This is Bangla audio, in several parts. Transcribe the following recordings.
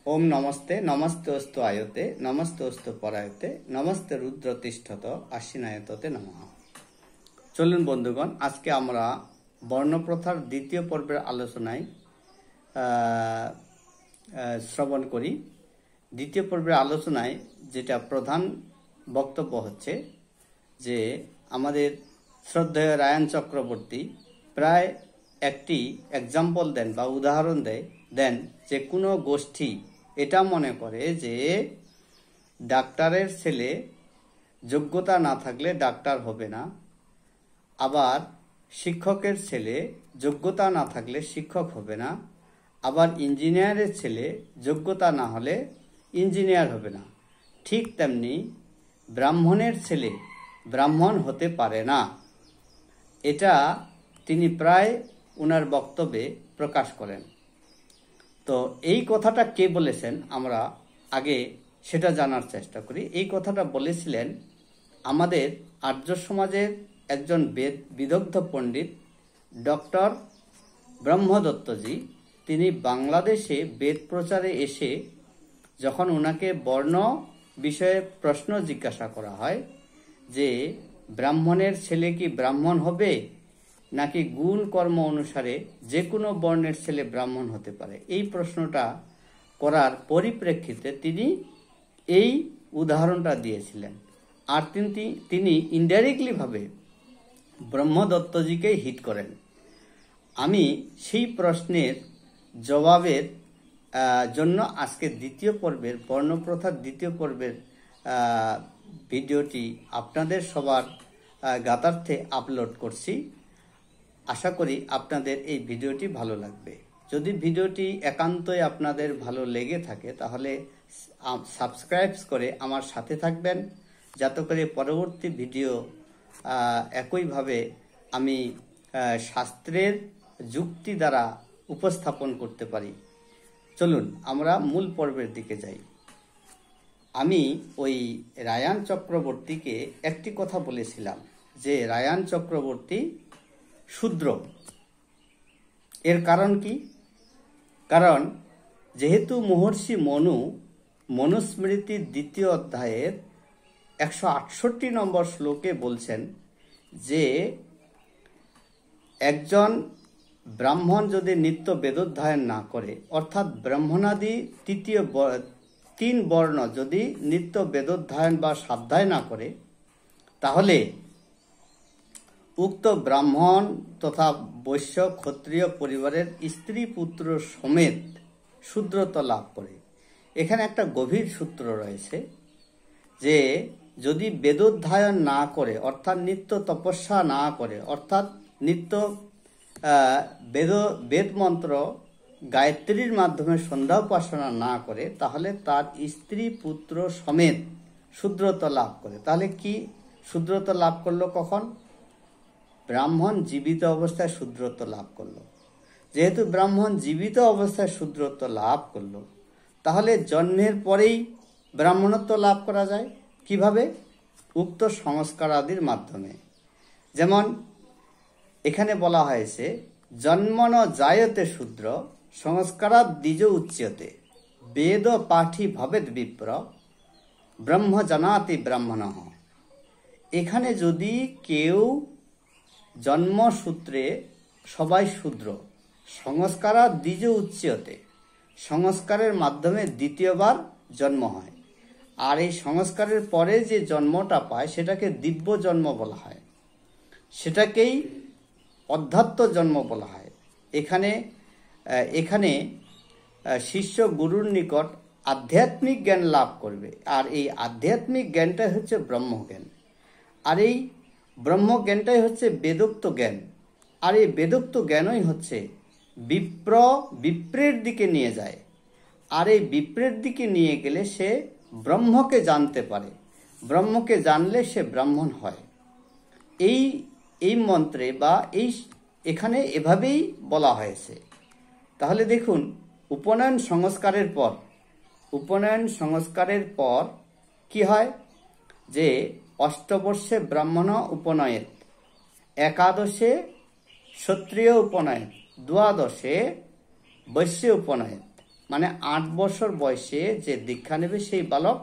ओम नमस्ते नमस्तेस्तु आयते नमस्तेस्तु परायते नमस्ते रुद्र तिष्ठत आश्विनायतते नमः। चलुन बंधुगण आज के आमरा वर्णप्रथार द्वितीय पर्वेर आलोचनाय श्रवण करी। द्वितीय पर्वेर आलोचनाय जेटा प्रधान बक्तव्य हच्छे जे आमादेर श्रद्धेय रायन चक्रवर्ती प्राय एकटी एग्जाम्पल देन बा उदाहरण देन जे कोनो गोष्ठी এটা মনে করে যে ডাক্তারের ছেলে যোগ্যতা না থাকলে ডাক্তার হবে না, আবার শিক্ষকের ছেলে যোগ্যতা না থাকলে শিক্ষক হবে না, আবার ইঞ্জিনিয়ারের ছেলে যোগ্যতা না হলে ইঞ্জিনিয়ার হবে না। ঠিক তেমনি ব্রাহ্মণের ছেলে ব্রাহ্মণ হতে পারে না। এটা তিনি প্রায় ওনার বক্তব্যে প্রকাশ করেন। তো এই কথাটা কে বলেছেন আমরা আগে সেটা জানার চেষ্টা করি। এই কথাটা বলেছিলেন আমাদের আর্য সমাজের একজন বিদগ্ধ পণ্ডিত ডক্টর ব্রহ্মদত্তজি। তিনি বাংলাদেশে বেদ প্রচারে এসে যখন ওনাকে বর্ণ বিষয়ে প্রশ্ন জিজ্ঞাসা করা হয় যে ব্রাহ্মণের ছেলে কি ব্রাহ্মণ হবে নাকি গুণ কর্ম অনুসারে যে কোনো বর্ণের ছেলে ব্রাহ্মণ হতে পারে, এই প্রশ্নটা করার পরিপ্রেক্ষিতে তিনি এই উদাহরণটা দিয়েছিলেন। আর তিনি ইনডাইরেক্টলি ভাবে ব্রহ্মদত্তজিকে হিট করেন। আমি সেই প্রশ্নের জবাবের জন্য আজকে দ্বিতীয় পর্বের বর্ণপ্রথার দ্বিতীয় পর্বের ভিডিওটি আপনাদের সবার জ্ঞাতার্থে আপলোড করছি। আশা করি আপনাদের এই ভিডিওটি ভালো লাগবে। যদি ভিডিওটি একান্তই আপনাদের ভালো লেগে থাকে তাহলে সাবস্ক্রাইব করে আমার সাথে থাকবেন, যাতে করে পরবর্তী ভিডিও একইভাবে আমি শাস্ত্রের যুক্তি দ্বারা উপস্থাপন করতে পারি। চলুন আমরা মূল পর্বের দিকে যাই। আমি ওই রায়ান চক্রবর্তীকে একটি কথা বলেছিলাম যে রায়ান চক্রবর্তী শূদ্র। এর কারণ কি? কারণ যেহেতু মহর্ষি মনুস্মৃতির দ্বিতীয় অধ্যায়ের 168 নম্বর শ্লোকে বলছেন যে একজন ব্রাহ্মণ যদি নিত্য বেদোধ্যায়ন না করে, অর্থাৎ ব্রাহ্মণাদি তিন বর্ণ যদি নিত্য বেদোধ্যায়ন বা স্বাধ্যায় না করে, তাহলে উক্ত ব্রাহ্মণ তথা বৈশ্য ক্ষত্রিয় পরিবারের স্ত্রী পুত্র সমেত শূদ্রত্ব লাভ করে। এখানে একটা গভীর সূত্র রয়েছে যে যদি বেদোধ্যায়ন না করে, অর্থাৎ নিত্য তপস্যা না করে, অর্থাৎ নিত্য বেদ মন্ত্র গায়ত্রীর মাধ্যমে সন্ধ্যা উপাসনা না করে, তাহলে তার স্ত্রী পুত্র সমেত শূদ্রত্ব লাভ করে। তাহলে কি শূদ্রত্ব লাভ করলো? কখন? ব্রাহ্মণ জীবিত অবস্থায় শূদ্রত্ব লাভ করলো। যেহেতু ব্রাহ্মণ জীবিত অবস্থায় শূদ্রত্ব লাভ করলো, তাহলে জন্মের পরেই ব্রাহ্মণত্ব লাভ করা যায় কিভাবে? উক্ত সংস্কার আদির মাধ্যমে। যেমন এখানে বলা হয়েছে জন্মন জায়তে শূদ্র সংস্কারাৎ দ্বিজ উচ্যতে বেদ পাঠী ভবেদ বিপ্র ব্রহ্ম জানাতি ব্রাহ্মণঃ। এখানে যদি কেউ জন্মসূত্রে সবাই শূদ্র, সংস্কারাৎ দ্বিজ উচ্যতে সংস্কারের মাধ্যমে দ্বিতীয়বার জন্ম হয়, আর এই সংস্কারের পরে যে জন্মটা পায় সেটাকে দিব্য জন্ম বলা হয়, সেটাকেই অধ্যাত্ম জন্ম বলা হয়। এখানে শিষ্য গুরুর নিকট আধ্যাত্মিক জ্ঞান লাভ করবে, আর এই আধ্যাত্মিক জ্ঞানটাই হচ্ছে ব্রহ্মজ্ঞান। আর এই ব্রহ্মজ্ঞানটাই হচ্ছে বেদোক্ত জ্ঞান। আর এই বেদোক্ত জ্ঞানই হচ্ছে বিপ্রের দিকে নিয়ে যায়। আর এই বিপ্রের দিকে নিয়ে গেলে সে ব্রহ্মকে জানতে পারে, ব্রহ্মকে জানলে সে ব্রাহ্মণ হয়। এই মন্ত্রে বা এখানে এভাবেই বলা হয়েছে। তাহলে দেখুন, উপনয়ন সংস্কারের পর কি হয় যে অষ্টবর্ষে ব্রাহ্মণ উপনয়েত, একাদশে ক্ষত্রিয় উপনয়েত, দ্বাদশে বৈশ্য উপনয়েত, মানে 8 বছর বয়সে যে দীক্ষা নেবে সেই বালক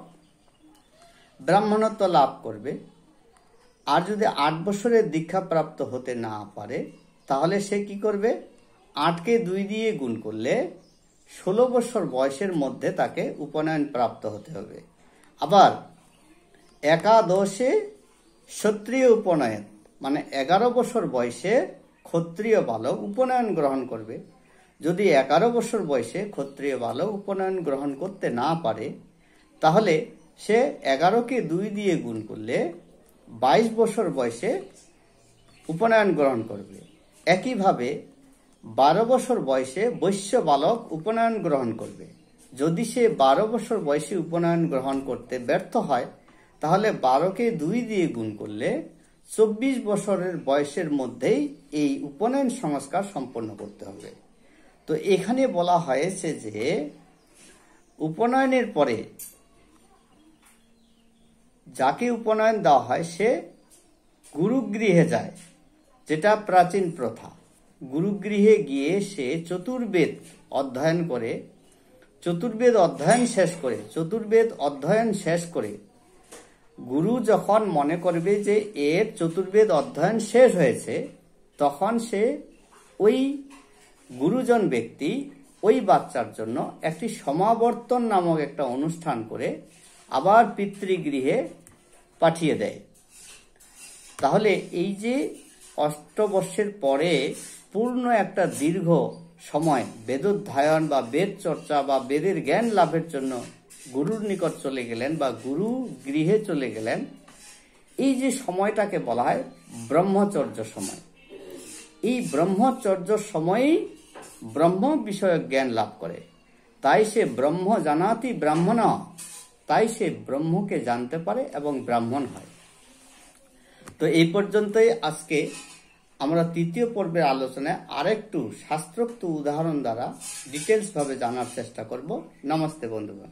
ব্রাহ্মণত্ব লাভ করবে। আর যদি 8 বছরের দীক্ষা প্রাপ্ত হতে না পারে তাহলে সে কি করবে, 8কে 2 দিয়ে গুণ করলে 16 বছর বয়সের মধ্যে তাকে উপনয়ন প্রাপ্ত হতে হবে। আবার একাদশে ক্ষত্রিয় উপনয়ন, মানে 11 বছর বয়সে ক্ষত্রিয় বালক উপনয়ন গ্রহণ করবে। যদি 11 বছর বয়সে ক্ষত্রিয় বালক উপনয়ন গ্রহণ করতে না পারে তাহলে সে 11কে 2 দিয়ে গুণ করলে 22 বছর বয়সে উপনয়ন গ্রহণ করবে। একইভাবে 12 বছর বয়সে বৈশ্য বালক উপনয়ন গ্রহণ করবে। যদি সে 12 বছর বয়সে উপনয়ন গ্রহণ করতে ব্যর্থ হয় তাহলে 12কে 2 দিয়ে গুণ করলে 24 বছরের বয়সের মধ্যেই এই উপনয়ন সংস্কার সম্পন্ন করতে হবে। তো এখানে বলা হয়েছে যে উপনয়নের পরে যাকে উপনয়ন দেওয়া হয় সে গুরুগৃহে যায়, যেটা প্রাচীন প্রথা। গুরুগৃহে গিয়ে সে চতুর্বেদ অধ্যয়ন করে, চতুর্বেদ অধ্যয়ন শেষ করে গুরু যখন মনে করবে যে এর চতুর্বেদ অধ্যয়ন শেষ হয়েছে তখন সে ওই গুরুজন ব্যক্তি ওই বাচ্চার জন্য একটি সমাবর্তন নামক একটা অনুষ্ঠান করে আবার পিতৃগৃহে পাঠিয়ে দেয়। তাহলে এই যে 8 বর্ষের পরে পূর্ণ একটা দীর্ঘ সময় বেদোধ্যায়ন বা বেদ চর্চা বা বেদের জ্ঞান লাভের জন্য গুরুর নিকট চলে গেলেন বা গুরু গৃহে চলে গেলেন, এই যে সময়টাকে বলা হয় ব্রহ্মচর্য সময়। এই ব্রহ্মচর্য সময়েই ব্রহ্ম বিষয়ক জ্ঞান লাভ করে। তাই সে ব্রহ্ম জানাতি ব্রাহ্মণ, তাই সে ব্রহ্মকে জানতে পারে এবং ব্রাহ্মণ হয়। তো এই পর্যন্তই আজকে আমরা 3য় পর্বের আলোচনায় আরেকটু শাস্ত্রোক্ত উদাহরণ দ্বারা ডিটেলস ভাবে জানার চেষ্টা করব। নমস্তে বন্ধুগণ।